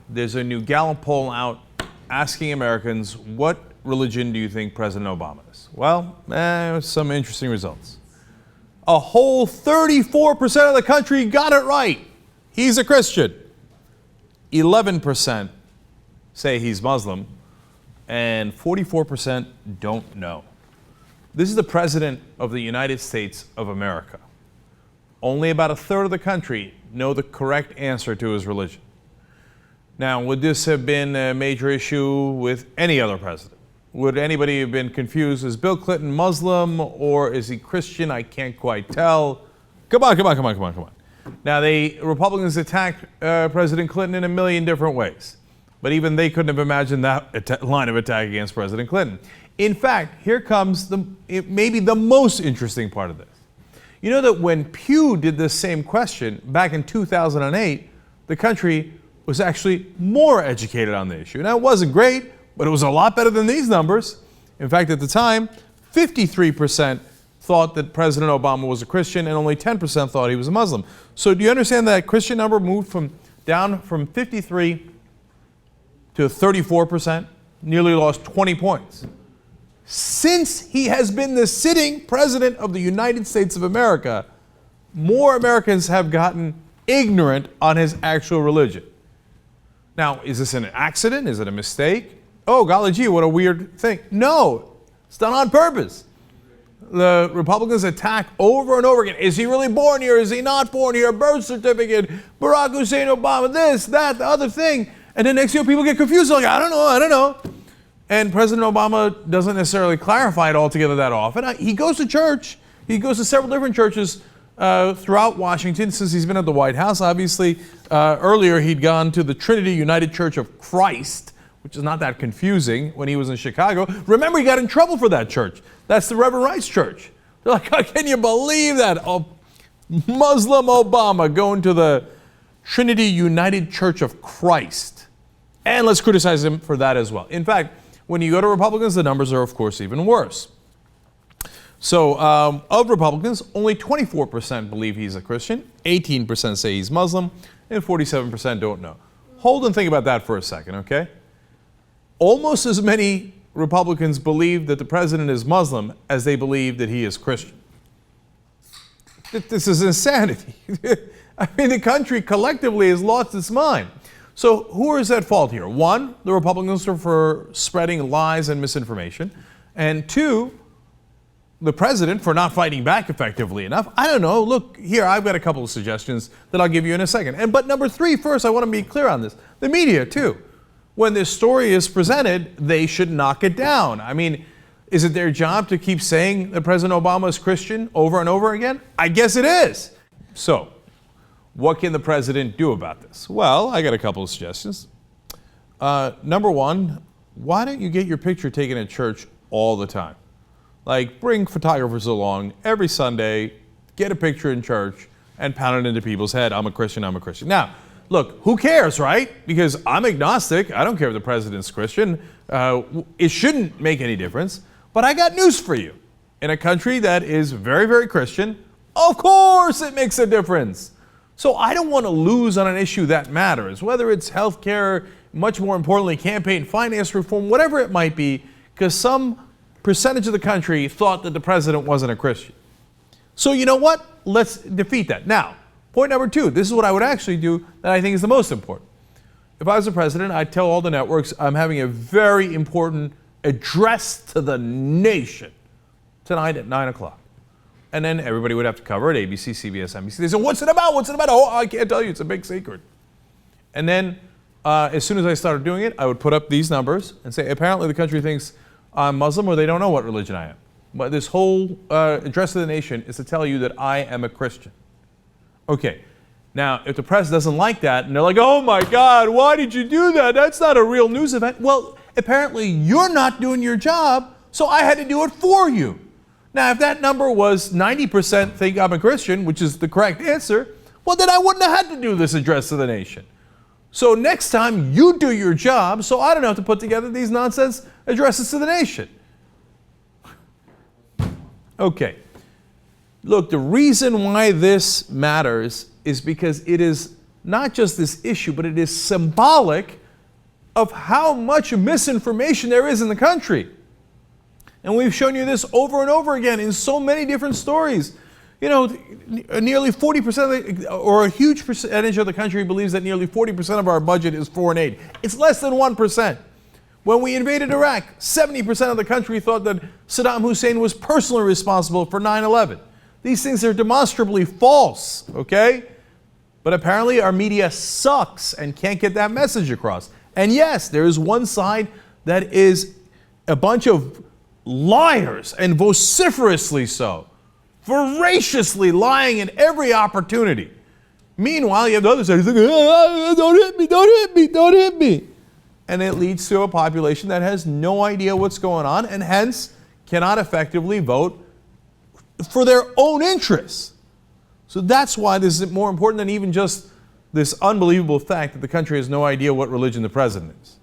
there's a new Gallup poll out asking Americans, what religion do you think President Obama is? Well, some interesting results. A whole 34% of the country got it right. He's a Christian. 11% say he's Muslim, and 44% don't know. This is the President of the United States of America. Only about a third of the country know the correct answer to his religion. Now, would this have been a major issue with any other president? Would anybody have been confused? Is Bill Clinton Muslim or is he Christian? I can't quite tell. Come on. Now, the Republicans attacked President Clinton in a million different ways. But even they couldn't have imagined that line of attack against President Clinton. In fact, here comes maybe the most interesting part of this. You know that when Pew did this same question back in 2008, the country was actually more educated on the issue. Now, it wasn't great, but it was a lot better than these numbers. In fact, at the time, 53% thought that President Obama was a Christian and only 10% thought he was a Muslim. So do you understand that Christian number moved down from 53 to 34%, nearly lost 20 points. Since he has been the sitting president of the United States of America, more Americans have gotten ignorant on his actual religion. Now, is this an accident? Is it a mistake? Oh, golly gee, what a weird thing. No, it's done on purpose. The Republicans attack over and over again. Is he really born here? Is he not born here? Birth certificate, Barack Hussein Obama, this, that, the other thing. And then next year people get confused. They're like, I don't know. And President Obama doesn't necessarily clarify it altogether that often. He goes to church. He goes to several different churches throughout Washington since he's been at the White House. Obviously, earlier he'd gone to the Trinity United Church of Christ, which is not that confusing, when he was in Chicago. Remember, he got in trouble for that church. That's the Reverend Wright's church. They're like, can you believe that? A Muslim Obama going to the Trinity United Church of Christ. And let's criticize him for that as well. In fact, when you go to Republicans, the numbers are, of course, even worse. So of Republicans, only 24% believe he's a Christian, 18% say he's Muslim, and 47% don't know. Hold and think about that for a second, okay? Almost as many Republicans believe that the president is Muslim as they believe that he is Christian. This is insanity. I mean, the country collectively has lost its mind. So who is at fault here? One, the Republicans are for spreading lies and misinformation. And two, the president for not fighting back effectively enough. I don't know. Look, here, I've got a couple of suggestions that I'll give you in a second. But number three, first, I want to be clear on this. The media, too. When this story is presented, they should knock it down. I mean, is it their job to keep saying that President Obama is Christian over and over again? I guess it is. So, what can the president do about this? Well, I got a couple of suggestions. Number one, why don't you get your picture taken at church all the time? Like, bring photographers along every Sunday, get a picture in church, and pound it into people's head, I'm a Christian. Now, look, who cares, right? Because I'm agnostic. I don't care if the president's Christian. It shouldn't make any difference. But I got news for you. In a country that is very, very Christian, of course it makes a difference. So I don't want to lose on an issue that matters, whether it's health care, much more importantly, campaign finance reform, whatever it might be, because some percentage of the country thought that the president wasn't a Christian. So you know what? Let's defeat that. Now, point number two, this is what I would actually do that I think is the most important. If I was the president, I'd tell all the networks I'm having a very important address to the nation tonight at 9 o'clock. And then everybody would have to cover it, ABC, CBS, NBC. They said, what's it about? Oh, I can't tell you. It's a big secret. And then as soon as I started doing it, I would put up these numbers and say, apparently the country thinks I'm Muslim or they don't know what religion I am. But this whole address to the nation is to tell you that I am a Christian. Okay. Now, if the press doesn't like that and they're like, oh my God, why did you do that? That's not a real news event. Well, apparently you're not doing your job, so I had to do it for you. Now, if that number was 90% think I'm a Christian, which is the correct answer, well, then I wouldn't have had to do this address to the nation. So next time you do your job, so I don't have to put together these nonsense addresses to the nation. Okay. Look, the reason why this matters is because it is not just this issue, but it is symbolic of how much misinformation there is in the country. And we've shown you this over and over again in so many different stories. You know, nearly 40%, or a huge percentage of the country believes that nearly 40% of our budget is foreign aid. It's less than 1%. When we invaded Iraq, 70% of the country thought that Saddam Hussein was personally responsible for 9/11. These things are demonstrably false, okay? But apparently our media sucks and can't get that message across. And yes, there is one side that is a bunch of liars, and vociferously so, voraciously lying in every opportunity. Meanwhile, you have the other side who's like, don't hit me, don't hit me, don't hit me. And it leads to a population that has no idea what's going on and hence cannot effectively vote for their own interests. So that's why this is more important than even just this unbelievable fact that the country has no idea what religion the president is.